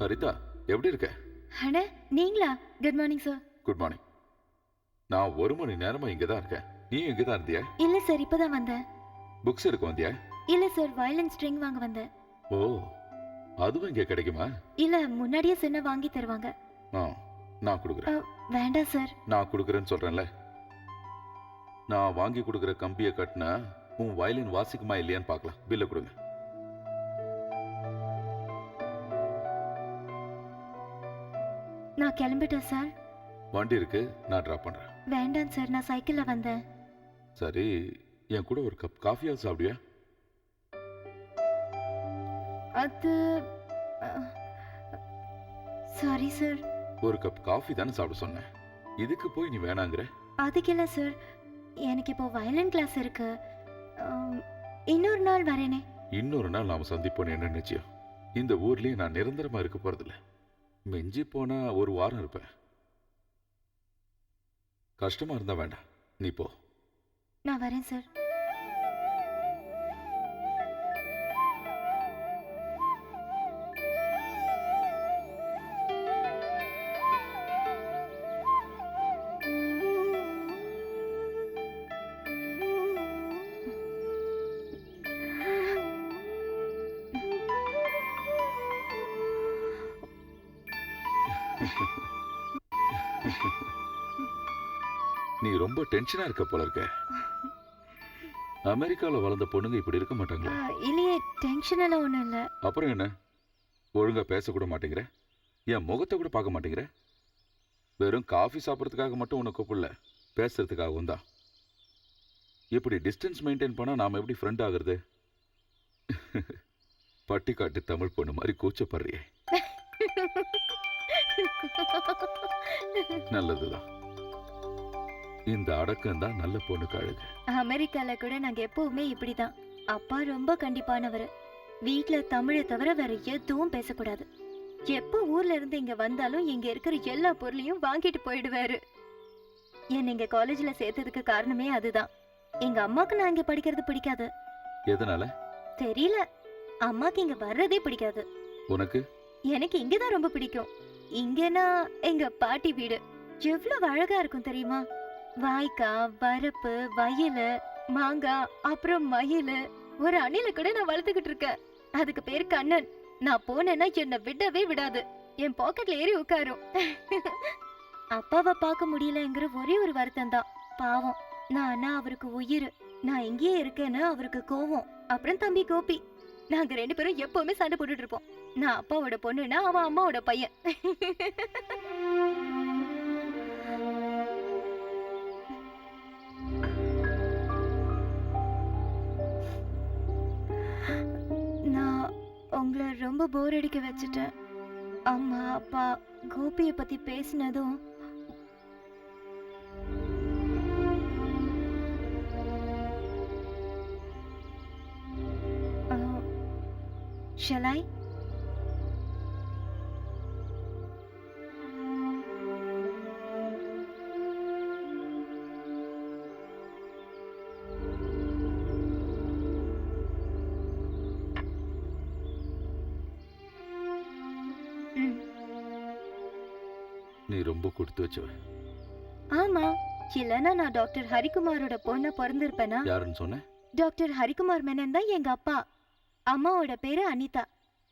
ஹரிதா, எப்படி இருக்க? அண்ணா நீங்களா? Good morning sir. Good morning. நான் 1 மணி நேரமா இங்க தான் இருக்கேன். நீ இங்க தான் இருந்தியா? இல்ல சார், இப்பதான் வந்தேன். புக்ஸ் எடுக்க வந்தியா? இல்ல சார், வயலின் ஸ்ட்ரிங் வாங்க வந்தேன். ஓ, அதுவும் இங்க கிடைக்குமா? இல்ல, முன்னாடியே சொன்ன வாங்கி தருவாங்க. நான் கொடுக்குறேன். வேண்டாம் சார். நான் கொடுக்குறேன்னு சொல்றேன்ல. நான் வாங்கி கொடுக்குற கம்பியை கட்டினா உன் வயலின் வாசிக்குமா இல்லையான்னு பார்க்கலாம். பில்ல கொடுங்க. நான் கிளம்பிட்டேன் சார். வண்டி இருக்கு, நான் டிராப் பண்றேன். வேண்டாம் சார், நான் சைக்கிள்ல வந்தேன். சரி, என் கூட ஒரு கப் காஃபியாவது சாப்பிடுவியா? அது சாரி சார். ஒரு கப் காஃபி தானே சாப்பிட சொன்னேன். இதுக்கு போய் நீ வேணாங்கிற? அதுக்கு இல்ல சார், எனக்கு இப்போ வயலின் கிளாஸ் இருக்கு. இன்னொரு நாள் வரேனே. இன்னொரு நாள் நாம சந்திப்போம். என்ன நிச்சயம்? இந்த ஊர்லயே நான் நிரந்தரமா இருக்க போறதில்ல. மிஞ்சி போனா ஒரு வாரம் இருப்பேன். கஷ்டமா இருந்தா வேண்டாம், நீ போ. நான் வரேன் சார். நீ ரொம்ப டென்ஷனா இருக்க போல இருக்க. அமெரிக்கால வளர்ந்த பொண்ணுங்க இப்படி இருக்க மாட்டாங்களா? இல்லையே, டென்ஷன் எல்லாம் ஒண்ணும் இல்ல. அப்புறம் என்ன? ஒழுங்கா பேச கூட மாட்டேங்கிற, என் முகத்தை கூட பார்க்க மாட்டேங்கிற. வெறும் காஃபி சாப்பிட்றதுக்காக மட்டும் உன்னை கூப்பிடல, பேசுறதுக்காகவும் தான். இப்படி டிஸ்டன்ஸ் மெயின்டைன் பண்ணா நாம எப்படி ஃப்ரெண்ட் ஆகுறது? பட்டிக்காட்டு தமிழ் பொண்ணு மாதிரி கூச்சப்படுறியே. நல்லதுதான். இந்த அடக்கம் தான் நல்ல பொண்ணுக்கு அழகு. அமெரிக்கால கூட நாங்க எப்பவுமே இப்படிதான். அப்பா ரொம்ப கண்டிப்பானவர். வீட்ல தமிழை தவிர வேற எதுவும் பேசக்கூடாது. எப்ப ஊர்ல இருந்து இங்க வந்தாலும் இங்க இருக்கிற எல்லா பொருளையும் வாங்கிட்டு போயிடுவாரு. என்ன இங்க காலேஜ்ல சேர்த்ததுக்கு காரணமே அதுதான். எங்க அம்மாக்கு நான் இங்க படிக்கிறது பிடிக்காது. எதனால? தெரியல, அம்மாக்கு இங்க வர்றதே பிடிக்காது. உனக்கு? எனக்கு இங்கதான் ரொம்ப பிடிக்கும். இங்கன்னா எங்க பாட்டி வீடு எவ்வளவு அழகா இருக்கும் தெரியுமா? வாய்க்கா, வரப்பு, வயலு, மாங்காய், அப்புறம் மயிலு. ஒரு அணில கூட நான் வளர்த்துக்கிட்டு இருக்கேன். அதுக்கு பேரு கண்ணன். நான் போனேன்னா என்ன விடவே விடாது. என் பாக்கெட்ல ஏறி உட்காரும். அப்பாவை பார்க்க முடியலங்கிற ஒரே ஒரு வருத்தம் தான். பாவம், நான் அவருக்கு உயிர். நான் இங்கேயே இருக்கேன்னு அவருக்கு கோவம். அப்புறம் தம்பி கோபி. நாங்க 2 பேரும் எப்பவுமே சண்டை போட்டுட்டு இருப்போம். நான் அப்பாவோட பொண்ணுன்னா அவன் அம்மாவோட பையன். நான் உங்களை ரொம்ப போர் அடிக்க வச்சுட்டேன். அம்மா அப்பா கோபியை பத்தி பேசினதும் ஷலாய் நீ ரொம்ப கொடுத்து வச்சவ. ஆமா, இல்லனா நான் டாக்டர் ஹரிகுமாரோட பொண்ண பிறந்திருப்பேனா? யாருன்னு சொன்ன? டாக்டர் ஹரிகுமார் மேனன் தான் எங்க அப்பா. அம்மாவோட பேரு அனிதா.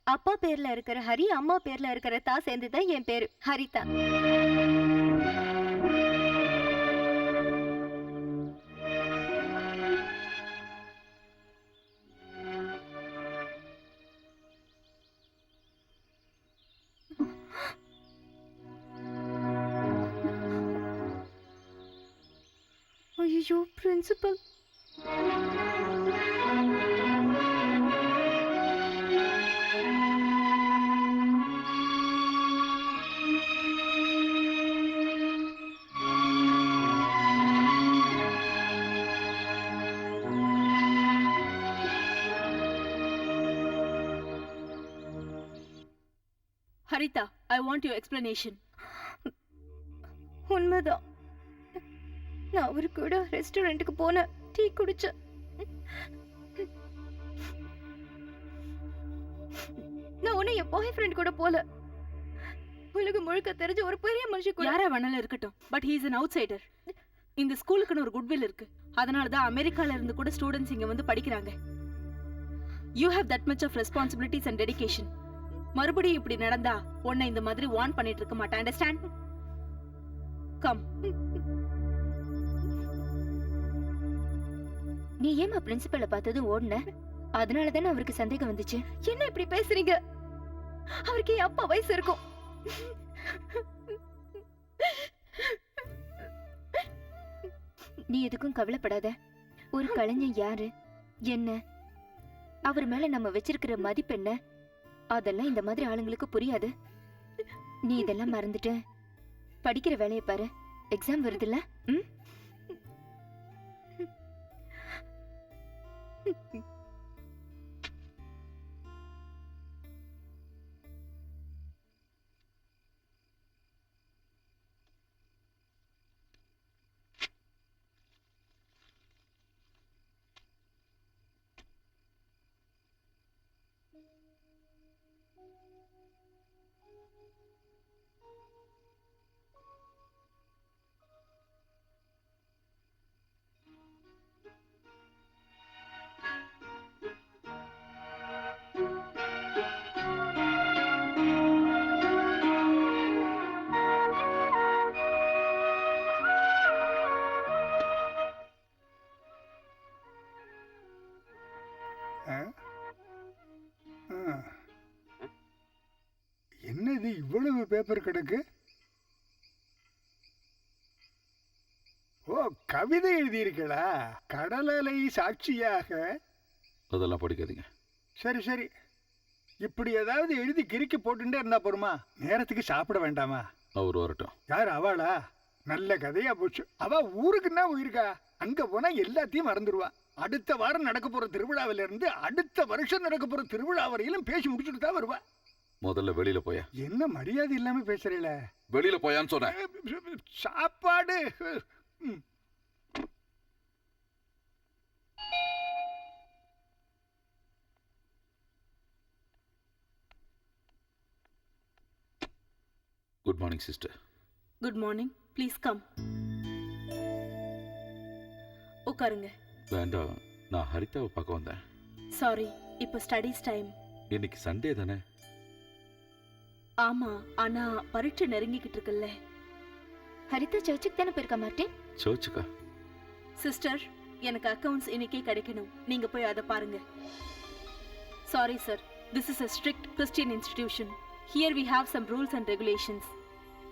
அப்பா பேர்ல இருக்கிற ஹரி, அம்மா பேர்ல இருக்கிற தா சேர்ந்துதான் என் பேரு ஹரிதா. ஐயோ, principal. Harita, I want your explanation. உண்மைதான். நான் அவரு கூட ரெஸ்டாரண்ட்டுக்கு போனேன், டீ குடிச்சேன். நான் ஒன்னும் என் பாய் ஃப்ரெண்ட் கூட போல. உலகம் முழுக்க தெரிஞ்ச ஒரு பெரிய மனுஷன் கூட யாரா வேணாலும் இருக்கட்டும், but he is an outsider. இந்த ஸ்கூலுக்குன்னு ஒரு குட்வில் இருக்கு. அதனால தான் அமெரிக்கால இருந்து கூட ஸ்டூடெண்ட்ஸ் இங்க வந்து படிக்கிறாங்க. You have that much of responsibilities and dedication. மறுபடியும் இப்படி நடந்தா உன்னை இந்த மாதிரி வார்ன் பண்ணிட்டு இருக்க மாட்டேன். அண்டர்ஸ்டாண்ட்? கம். நீ ஏமா பிரின்சிபலை பார்த்தது ஓடுன? அதனால தானே அவருக்கு சந்தேகம் வந்துச்சு. என்ன இப்படி பேசுறீங்க? அவருக்கு என் அப்பா வயசு இருக்கும். நீ எதுக்கும் கவலைப்படாத. ஒரு கலைஞன் யாரு, என்ன, அவர் மேல நம்ம வச்சிருக்கிற மதிப்பு என்ன, அதெல்லாம் இந்த மாதிரி ஆளுங்களுக்கு புரியாது. நீ இதெல்லாம் மறந்துட்டு படிக்கிற வேலையை பாரு. எக்ஸாம் வருதுல்ல? ம். என்னது இவ்வளவு பேப்பர் கிடக்கு? ஓ, கவிதை எழுதியிருக்கா? கடலலை சாட்சியாக. அதெல்லாம் படிக்காதீங்க. சரி சரி, இப்படி ஏதாவது எழுதி கிறுக்கி போட்டுட்டே இருந்தா போருமா? நேரத்துக்கு சாப்பிட வேண்டாமா? அவர் வரட்டும். யார் அவளா? நல்ல கதையா போச்சு. அவ ஊருக்குன்னா போயிருக்கா. அங்க போனா எல்லாத்தையும் மறந்துடுவா. அடுத்த வாரம் நடக்க போற திருவிழாவில இருந்து அடுத்த வருஷம் நடக்க போற திருவிழா வரையிலும் பேசி முடிச்சுட்டு தான் வருவா. முதல்ல வெளியில போயா. என்ன மரியாதை இல்லாம பேசுறீல? வெளியில போயான்னு சொன்னேன். சாப்பாடு. Good morning sister. Good morning. Please come. உட்காருங்க. வேண்டாம், நான் ஹரிதாவை பார்க்க வந்தேன். சாரி, இப்போ ஸ்டடீஸ் டைம். இன்னைக்கு சண்டே தானே? ஆமா, ஆனா பரீட்சை நெருங்கிக்கிட்டு இருக்குல்ல. ஹரிதா சர்ச்சுக்கு தானே போயிருக்கா மார்ட்டின்? சர்ச்சுக்கா? சிஸ்டர், எனக்கு அக்கவுண்ட்ஸ் இன்னைக்கே கிடைக்கணும். நீங்க போய் அதை பாருங்க. Sorry sir, this is a strict Christian institution. Here we have some rules and regulations.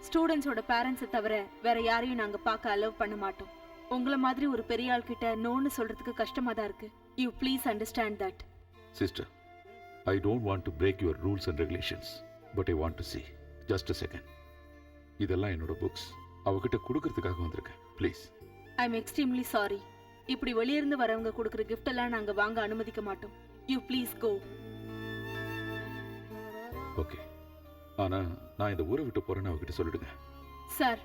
ஸ்டூடெண்ட்ஸோட பேரண்ட்ஸை தவிர வேற யாரையும் நாங்க பார்க்க அலோவ் பண்ண மாட்டோம். உங்களை மாதிரி ஒரு பெரிய ஆள் கிட்ட நோன்னு சொல்றதுக்கு கஷ்டமா தான் இருக்கு. You please understand that. Sister, I don't want to break your rules and regulations, but I want to see. Just a second. இதெல்லாம் என்னோட புக்ஸ். அவகிட்ட கொடுக்கறதுக்காக வந்திருக்கேன். Please. I am extremely sorry. இப்படி வெளியிருந்து வரவங்க கொடுக்குற கிஃப்ட் எல்லாம் நாங்க வாங்க அனுமதிக்க மாட்டோம். You please go. ஓகே, ஆனா நான் இந்த ஊரை விட்டு போறேன்னு அவகிட்ட சொல்லிடுங்க. சார்,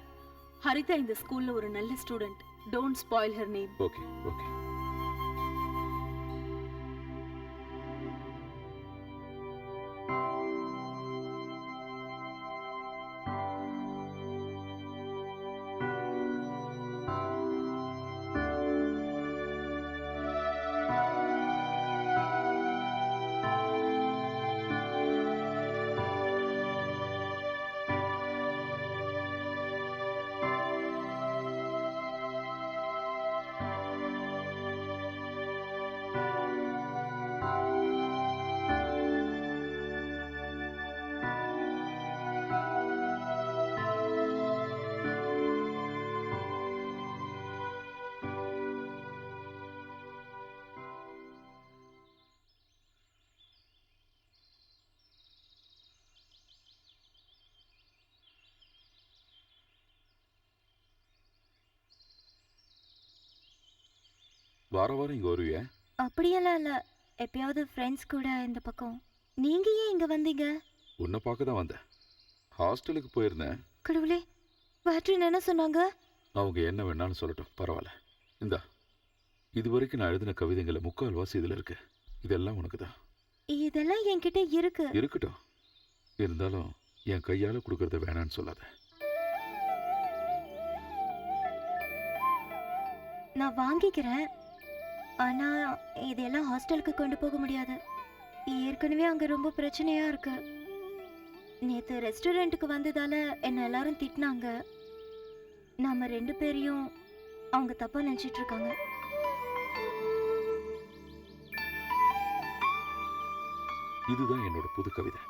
ஹரிதா இந்த ஸ்கூல்ல ஒரு நல்ல student. Don't spoil her name. Okay okay. வாரம் இங்க வருவியா? அப்படியெல்லாம் இல்ல, எப்பயாவது ஃப்ரெண்ட்ஸ் கூட இந்த பக்கம். நீங்க ஏன் இங்க வந்தீங்க? உன்னை பார்க்க தான் வந்தேன். ஹாஸ்டலுக்கு போயிருந்தேன். கடவுளே, மார்ட்டின் என்ன சொன்னாங்க? அவங்க என்ன வேணாலும் சொல்லட்டும், பரவாயில்ல. இந்தா, இது வரைக்கும் நான் எழுதின கவிதைங்களை 3/4 இதில் இருக்கு. இதெல்லாம் உனக்கு தான். இதெல்லாம் என்கிட்ட இருக்கு. இருக்கட்டும். இருந்தாலும் என் கையால கொடுக்கறத வேணான்னு சொல்லாத. நான் வாங்கிக்கிறேன். ஆனா இதெல்லாம் ஹாஸ்டலுக்கு கொண்டு போக முடியாது. ஏற்கனவே அங்க ரொம்ப பிரச்சனையா இருக்கு. நேத்து ரெஸ்டாரண்ட்டுக்கு வந்ததால என்ன எல்லாரும் திட்டினாங்க. நாம 2 பேரையும் அவங்க தப்பா நினைச்சிட்டு இருக்காங்க. இதுதான் என்னோட புது கவிதை.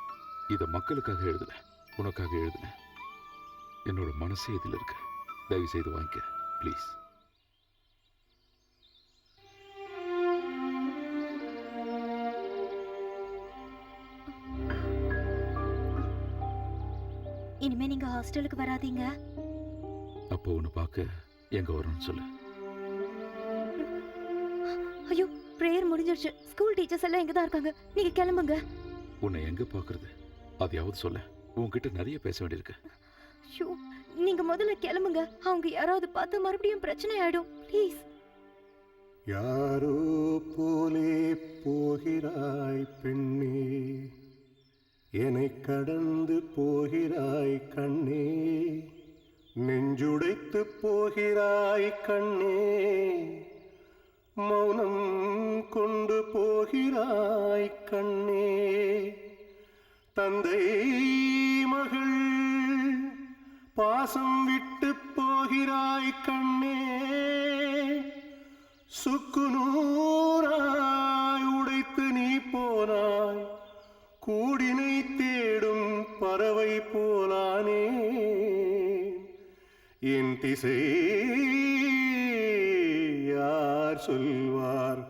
இத மக்களுக்காக எழுதல, உனக்காக எழுதல. என்னோட மனசே இதுல இருக்கு. தயவு செய்து வாங்கிக்க ப்ளீஸ். இனிமே நீங்க ஹாஸ்டலுக்கு வராதீங்க. அப்போ உன்னை பார்க்க எங்க வரணும்னு சொல்லு. ஐயோ, பிரேயர் முடிஞ்சிருச்சு. ஸ்கூல் டீச்சர்ஸ் எல்லாம் இங்க தான் இருக்காங்க. நீங்க கிளம்புங்க. உன்னை எங்க பார்க்கறது அதையாவது சொல்ல. உன்கிட்ட நிறைய பேச வேண்டியிருக்கு. ஐயோ, நீங்க முதல்ல கிளம்புங்க. அவங்க யாராவது பார்த்து மறுபடியும் பிரச்சனை ஆயிடும். ப்ளீஸ். யாரோ போலே போகிறாய் பெண்ணே, என்னை கடந்து போகிறாய் கண்ணே, நெஞ்சுடைத்து போகிறாய் கண்ணே, மௌனம் கொண்டு போகிறாய் கண்ணே, தந்தை மகள் பாசம் விட்டு போகிறாய் கண்ணே, சுக்கு நூறாய் உடைத்து நீ போனாய், கூடினை தேடும் பறவை போலானே, என் திசை யார் சொல்வார்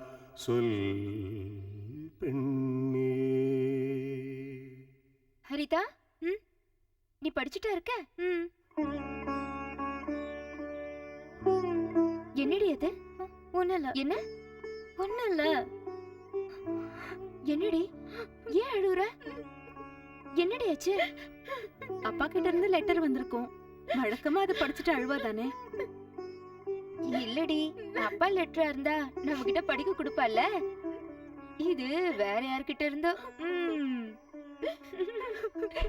சொல் பெண்ணே. ஹரிதா, நீ படிச்சுட்டா இருக்க? என்னடி அது? ஒண்ணல. என்ன? ஒண்ணல. என்னடி? ஏன் அழுற? என்னடி ஆச்சு? அப்பா கிட்ட இருந்து லெட்டர் வந்திருக்கும். வழக்கமா அதை படிச்சுட்டு அழுவாதானே? இல்லடி, அப்பா லெட்டரா இருந்தா நம்ம கிட்ட படிக்க கொடுப்பால. இது வேற யார்கிட்ட இருந்தோ.